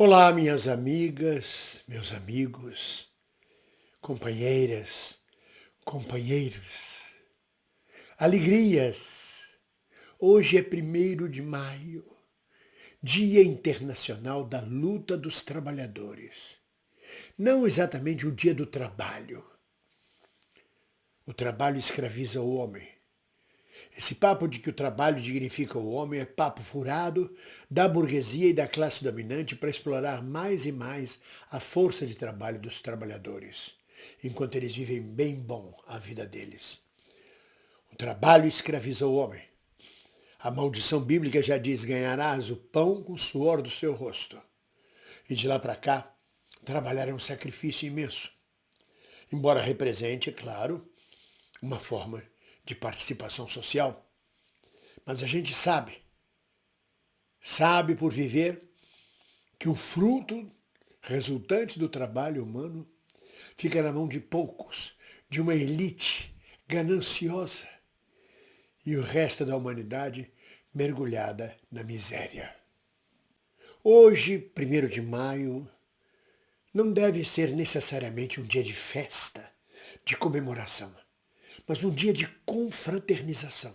Olá, minhas amigas, meus amigos, companheiras, companheiros. Alegrias! Hoje é 1º de maio, Dia Internacional da Luta dos Trabalhadores. Não exatamente o dia do trabalho. O trabalho escraviza o homem. Esse papo de que o trabalho dignifica o homem é papo furado da burguesia e da classe dominante para explorar mais e mais a força de trabalho dos trabalhadores, enquanto eles vivem bem bom a vida deles. O trabalho escraviza o homem. A maldição bíblica já diz: ganharás o pão com o suor do seu rosto. E de lá para cá, trabalhar é um sacrifício imenso. Embora represente, é claro, uma forma de participação social. Mas a gente sabe por viver, que o fruto resultante do trabalho humano fica na mão de poucos, de uma elite gananciosa, e o resto da humanidade mergulhada na miséria. Hoje, 1º de maio, não deve ser necessariamente um dia de festa, de comemoração, mas um dia de confraternização.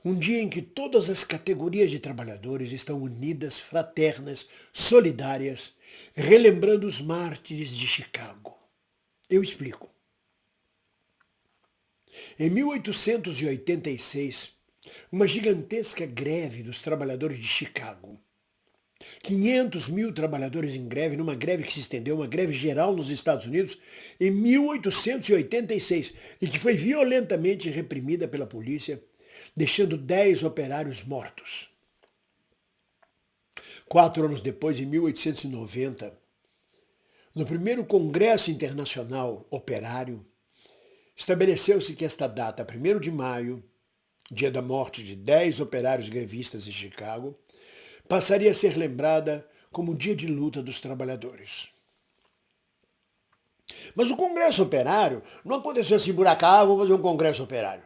Um dia em que todas as categorias de trabalhadores estão unidas, fraternas, solidárias, relembrando os mártires de Chicago. Eu explico. Em 1886, uma gigantesca greve dos trabalhadores de Chicago. 500 mil trabalhadores em greve, numa greve que se estendeu, uma greve geral nos Estados Unidos, em 1886, e que foi violentamente reprimida pela polícia, deixando 10 operários mortos. 4 anos depois, em 1890, no primeiro Congresso Internacional Operário, estabeleceu-se que esta data, 1º de maio, dia da morte de 10 operários grevistas em Chicago, passaria a ser lembrada como dia de luta dos trabalhadores. Mas o Congresso Operário não aconteceu assim por acaso, vamos fazer um Congresso Operário.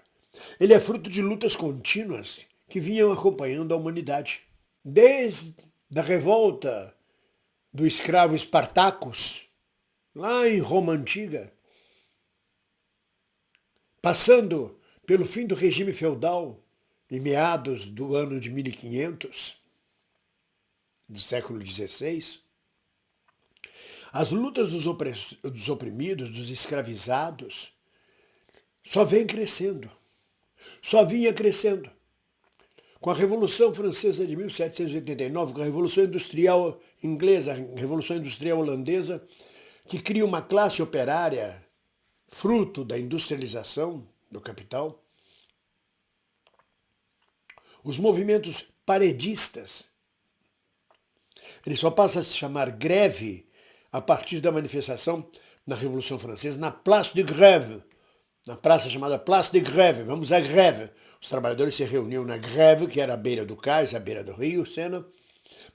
Ele é fruto de lutas contínuas que vinham acompanhando a humanidade. Desde a revolta do escravo Espartacus, lá em Roma Antiga, passando pelo fim do regime feudal, em meados do ano de 1500, do século XVI, as lutas dos oprimidos, dos escravizados, só vêm crescendo. Só vinha crescendo. Com a Revolução Francesa de 1789, com a Revolução Industrial Inglesa, a Revolução Industrial Holandesa, que cria uma classe operária, fruto da industrialização do capital, os movimentos paredistas, ele só passa a se chamar greve a partir da manifestação na Revolução Francesa, na Place de Grève, na praça chamada Place de Grève, vamos à greve. Os trabalhadores se reuniam na greve, que era à beira do cais, à beira do rio Sena,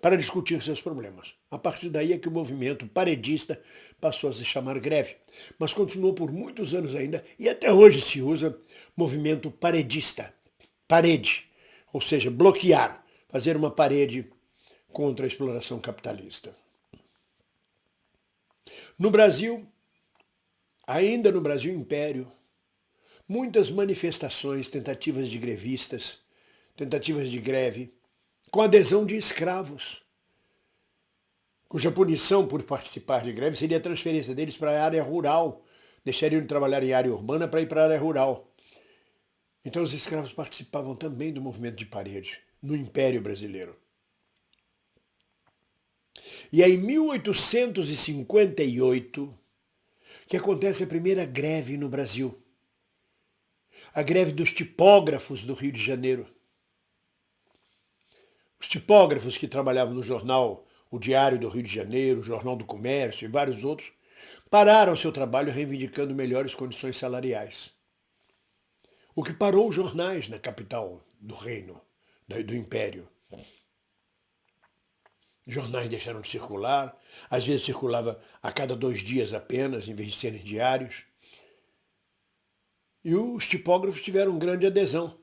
para discutir seus problemas. A partir daí é que o movimento paredista passou a se chamar greve, mas continuou por muitos anos ainda, e até hoje se usa movimento paredista. Parede, ou seja, bloquear, fazer uma parede contra a exploração capitalista. No Brasil, ainda no Brasil Império, muitas manifestações, tentativas de grevistas, tentativas de greve, com adesão de escravos, cuja punição por participar de greve seria a transferência deles para a área rural, deixariam de trabalhar em área urbana para ir para a área rural. Então os escravos participavam também do movimento de parede, no Império Brasileiro. E é em 1858 que acontece a primeira greve no Brasil. A greve dos tipógrafos do Rio de Janeiro. Os tipógrafos que trabalhavam no jornal O Diário do Rio de Janeiro, o Jornal do Comércio e vários outros, pararam seu trabalho reivindicando melhores condições salariais. O que parou os jornais na capital do reino, do império. Os jornais deixaram de circular, às vezes circulava a cada 2 dias apenas, em vez de serem diários. E os tipógrafos tiveram grande adesão.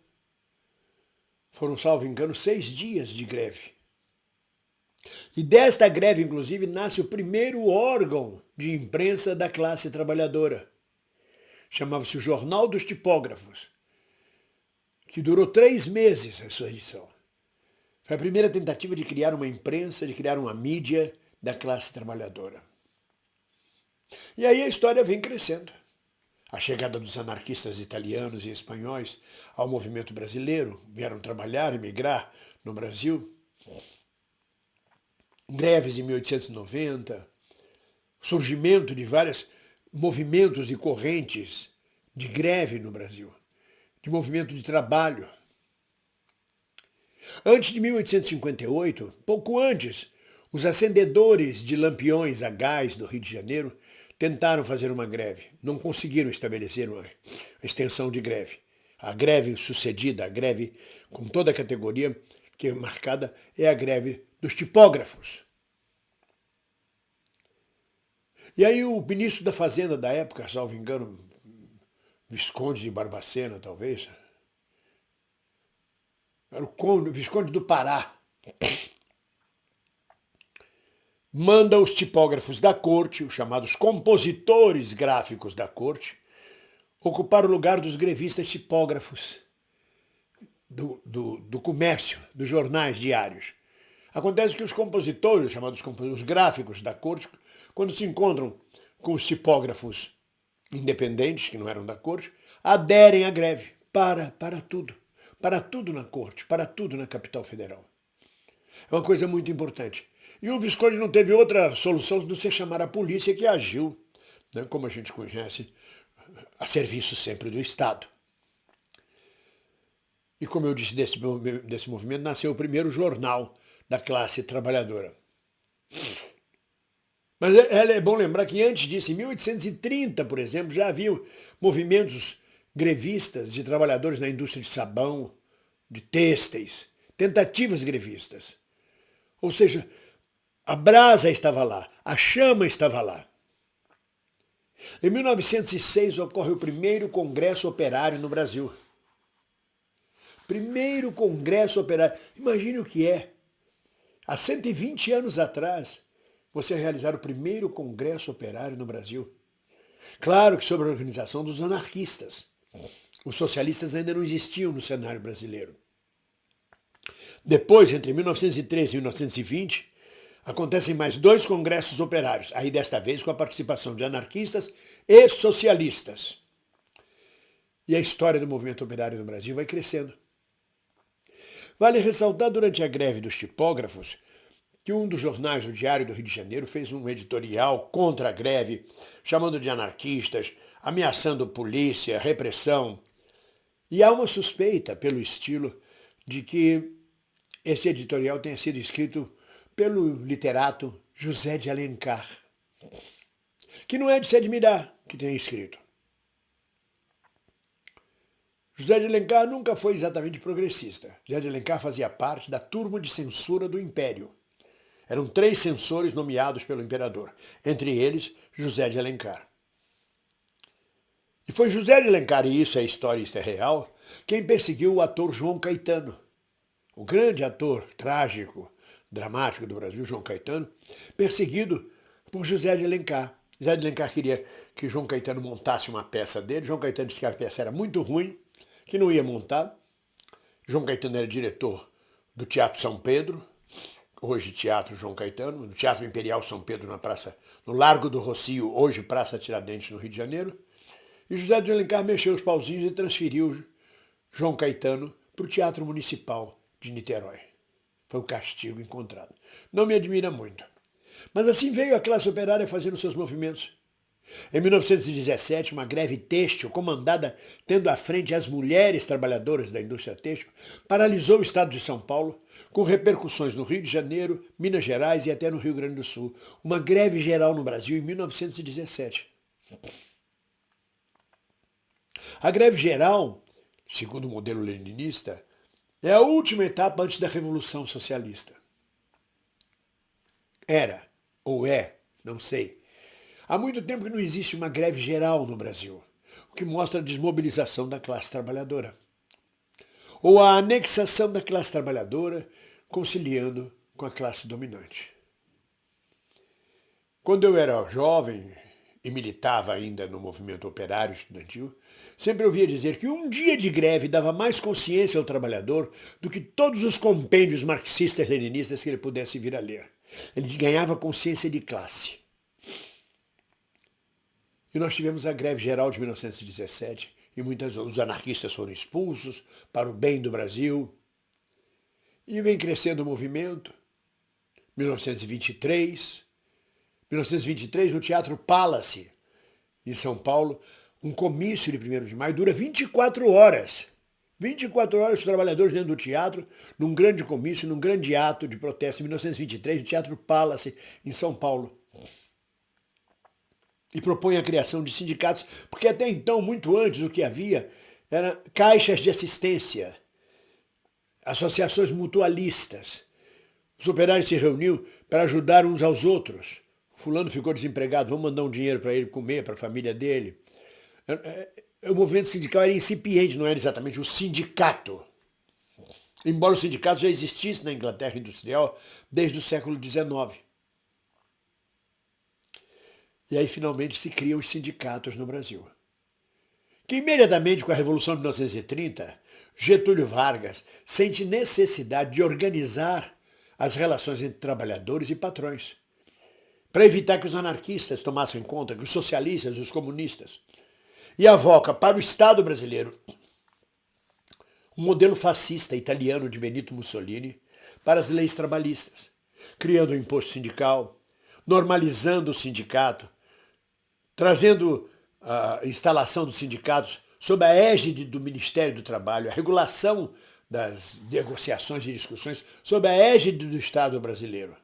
Foram, salvo engano, 6 dias de greve. E desta greve, inclusive, nasce o primeiro órgão de imprensa da classe trabalhadora. Chamava-se o Jornal dos Tipógrafos, que durou 3 meses a sua edição. Foi a primeira tentativa de criar uma imprensa, de criar uma mídia da classe trabalhadora. E aí a história vem crescendo. A chegada dos anarquistas italianos e espanhóis ao movimento brasileiro, vieram trabalhar e migrar no Brasil. Greves em 1890, surgimento de vários movimentos e correntes de greve no Brasil, de movimento de trabalho. Antes de 1858, pouco antes, os acendedores de lampiões a gás do Rio de Janeiro tentaram fazer uma greve. Não conseguiram estabelecer uma extensão de greve. A greve sucedida, a greve com toda a categoria que é marcada, é a greve dos tipógrafos. E aí o ministro da Fazenda da época, salvo engano, Visconde de Barbacena, talvez, era o Visconde do Pará, manda os tipógrafos da corte, os chamados compositores gráficos da corte, ocupar o lugar dos grevistas tipógrafos do comércio, dos jornais diários. Acontece que os compositores, chamados compositores gráficos da corte, quando se encontram com os tipógrafos independentes, que não eram da corte, aderem à greve. Para tudo. Para tudo na corte, para tudo na capital federal. É uma coisa muito importante. E o Visconde não teve outra solução do que chamar a polícia, que agiu, né, como a gente conhece, a serviço sempre do Estado. E como eu disse, desse movimento nasceu o primeiro jornal da classe trabalhadora. Mas é bom lembrar que antes disso, em 1830, por exemplo, já havia movimentos grevistas de trabalhadores na indústria de sabão, de têxteis, tentativas grevistas. Ou seja, a brasa estava lá, a chama estava lá. Em 1906 ocorre o primeiro Congresso Operário no Brasil. Primeiro Congresso Operário. Imagine o que é. Há 120 anos atrás, você realizar o primeiro Congresso Operário no Brasil. Claro que sob a organização dos anarquistas. Os socialistas ainda não existiam no cenário brasileiro. Depois, entre 1913 e 1920, acontecem mais 2 congressos operários, aí desta vez com a participação de anarquistas e socialistas. E a história do movimento operário no Brasil vai crescendo. Vale ressaltar durante a greve dos tipógrafos que um dos jornais, o Diário do Rio de Janeiro, fez um editorial contra a greve, chamando de anarquistas, ameaçando polícia, repressão. E há uma suspeita, pelo estilo, de que esse editorial tenha sido escrito pelo literato José de Alencar, que não é de se admirar que tenha escrito. José de Alencar nunca foi exatamente progressista. José de Alencar fazia parte da turma de censura do Império. Eram 3 censores nomeados pelo imperador, entre eles José de Alencar. E foi José de Alencar, e isso é história, isso é real, quem perseguiu o ator João Caetano, o grande ator trágico, dramático do Brasil, João Caetano, perseguido por José de Alencar. José de Alencar queria que João Caetano montasse uma peça dele. João Caetano disse que a peça era muito ruim, que não ia montar. João Caetano era diretor do Teatro São Pedro, hoje Teatro João Caetano, no Teatro Imperial São Pedro, no Largo do Rocio, hoje Praça Tiradentes, no Rio de Janeiro. E José de Alencar mexeu os pauzinhos e transferiu João Caetano para o Teatro Municipal de Niterói. Foi o castigo encontrado. Não me admira muito. Mas assim veio a classe operária fazendo seus movimentos. Em 1917, uma greve têxtil, comandada tendo à frente as mulheres trabalhadoras da indústria têxtil, paralisou o estado de São Paulo, com repercussões no Rio de Janeiro, Minas Gerais e até no Rio Grande do Sul. Uma greve geral no Brasil em 1917. A greve geral, segundo o modelo leninista, é a última etapa antes da Revolução Socialista. Era, ou é, não sei. Há muito tempo que não existe uma greve geral no Brasil, o que mostra a desmobilização da classe trabalhadora. Ou a anexação da classe trabalhadora, conciliando com a classe dominante. Quando eu era jovem e militava ainda no movimento operário estudantil, sempre ouvia dizer que um dia de greve dava mais consciência ao trabalhador do que todos os compêndios marxistas-leninistas que ele pudesse vir a ler. Ele ganhava consciência de classe. E nós tivemos a greve geral de 1917, e os anarquistas foram expulsos para o bem do Brasil. E vem crescendo o movimento. 1923, no Teatro Palace, em São Paulo, um comício de 1º de maio dura 24 horas. 24 horas os trabalhadores dentro do teatro, num grande comício, num grande ato de protesto, em 1923, no Teatro Palace, em São Paulo. E propõe a criação de sindicatos, porque até então, muito antes, o que havia eram caixas de assistência, associações mutualistas. Os operários se reuniam para ajudar uns aos outros. Fulano ficou desempregado, vamos mandar um dinheiro para ele comer, para a família dele. O movimento sindical era incipiente, não era exatamente um sindicato. Embora o sindicato já existisse na Inglaterra industrial desde o século XIX. E aí finalmente se criam os sindicatos no Brasil. Que imediatamente com a Revolução de 1930, Getúlio Vargas sente necessidade de organizar as relações entre trabalhadores e patrões, para evitar que os anarquistas tomassem conta, que os socialistas, os comunistas, e avoca para o Estado brasileiro um modelo fascista italiano de Benito Mussolini para as leis trabalhistas, criando o imposto sindical, normalizando o sindicato, trazendo a instalação dos sindicatos sob a égide do Ministério do Trabalho, a regulação das negociações e discussões sob a égide do Estado brasileiro.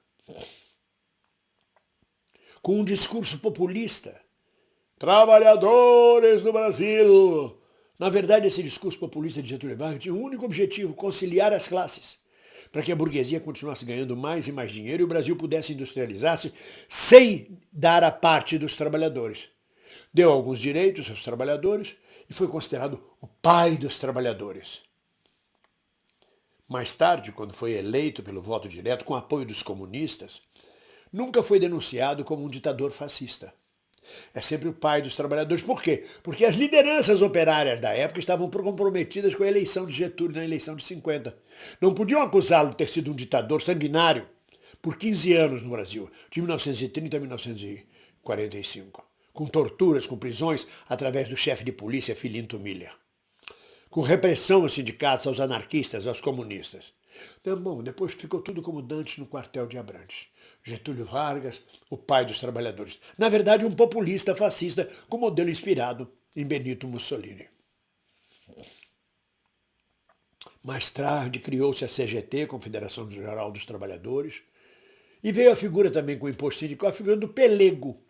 Com um discurso populista. Trabalhadores no Brasil! Na verdade, esse discurso populista de Getúlio Vargas tinha um único objetivo: conciliar as classes, para que a burguesia continuasse ganhando mais e mais dinheiro e o Brasil pudesse industrializar-se sem dar a parte dos trabalhadores. Deu alguns direitos aos trabalhadores e foi considerado o pai dos trabalhadores. Mais tarde, quando foi eleito pelo voto direto com apoio dos comunistas, nunca foi denunciado como um ditador fascista. É sempre o pai dos trabalhadores. Por quê? Porque as lideranças operárias da época estavam comprometidas com a eleição de Getúlio na eleição de 50. Não podiam acusá-lo de ter sido um ditador sanguinário por 15 anos no Brasil, de 1930 a 1945, com torturas, com prisões, através do chefe de polícia Filinto Miller, com repressão aos sindicatos, aos anarquistas, aos comunistas. Então, bom, depois ficou tudo como dantes no quartel de Abrantes. Getúlio Vargas, o pai dos trabalhadores. Na verdade, um populista fascista com modelo inspirado em Benito Mussolini. Mais tarde, criou-se a CGT, Confederação Geral dos Trabalhadores, e veio a figura também com o imposto sindical, a figura do pelego,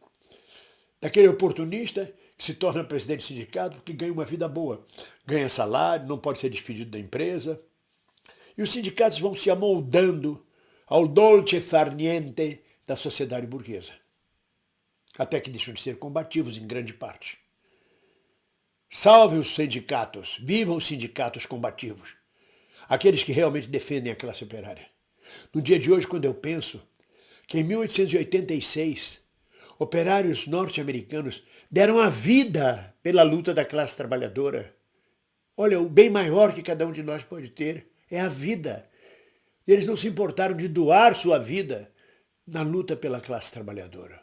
daquele oportunista que se torna presidente do sindicato porque ganha uma vida boa. Ganha salário, não pode ser despedido da empresa. E os sindicatos vão se amoldando ao dolce far niente da sociedade burguesa, até que deixam de ser combativos em grande parte. Salve os sindicatos, vivam os sindicatos combativos, aqueles que realmente defendem a classe operária. No dia de hoje, quando eu penso que em 1886, operários norte-americanos deram a vida pela luta da classe trabalhadora. Olha, o bem maior que cada um de nós pode ter é a vida. E eles não se importaram de doar sua vida na luta pela classe trabalhadora.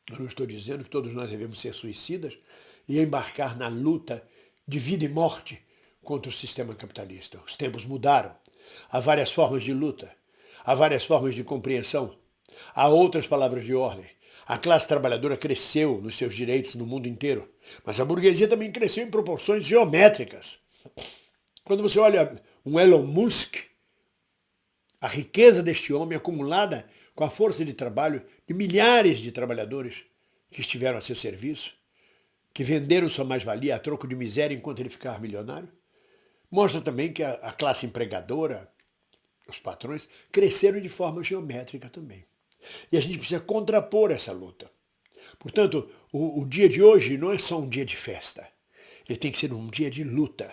Eu não estou dizendo que todos nós devemos ser suicidas e embarcar na luta de vida e morte contra o sistema capitalista. Os tempos mudaram. Há várias formas de luta. Há várias formas de compreensão. Há outras palavras de ordem. A classe trabalhadora cresceu nos seus direitos no mundo inteiro, mas a burguesia também cresceu em proporções geométricas. Quando você olha um Elon Musk, a riqueza deste homem acumulada com a força de trabalho de milhares de trabalhadores que estiveram a seu serviço, que venderam sua mais-valia a troco de miséria enquanto ele ficava milionário, mostra também que a classe empregadora, os patrões, cresceram de forma geométrica também. E a gente precisa contrapor essa luta. Portanto, o dia de hoje não é só um dia de festa. Ele tem que ser um dia de luta.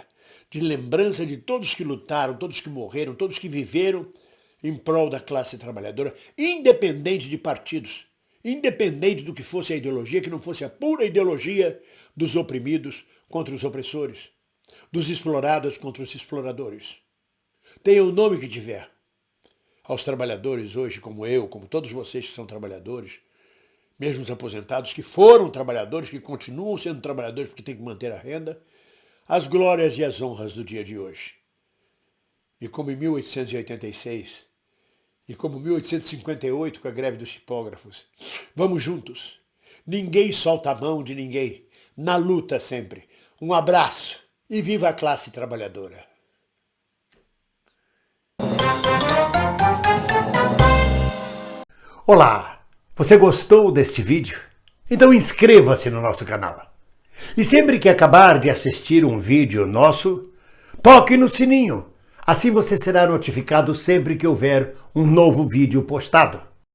de lembrança de todos que lutaram, todos que morreram, todos que viveram em prol da classe trabalhadora, independente de partidos, independente do que fosse a ideologia, que não fosse a pura ideologia dos oprimidos contra os opressores, dos explorados contra os exploradores. Tenha o nome que tiver. Aos trabalhadores hoje, como eu, como todos vocês que são trabalhadores, mesmo os aposentados que foram trabalhadores, que continuam sendo trabalhadores porque têm que manter a renda, as glórias e as honras do dia de hoje. E como em 1886, e como em 1858 com a greve dos tipógrafos, vamos juntos. Ninguém solta a mão de ninguém, na luta sempre. Um abraço e viva a classe trabalhadora. Olá, você gostou deste vídeo? Então inscreva-se no nosso canal. E sempre que acabar de assistir um vídeo nosso, toque no sininho. Assim você será notificado sempre que houver um novo vídeo postado.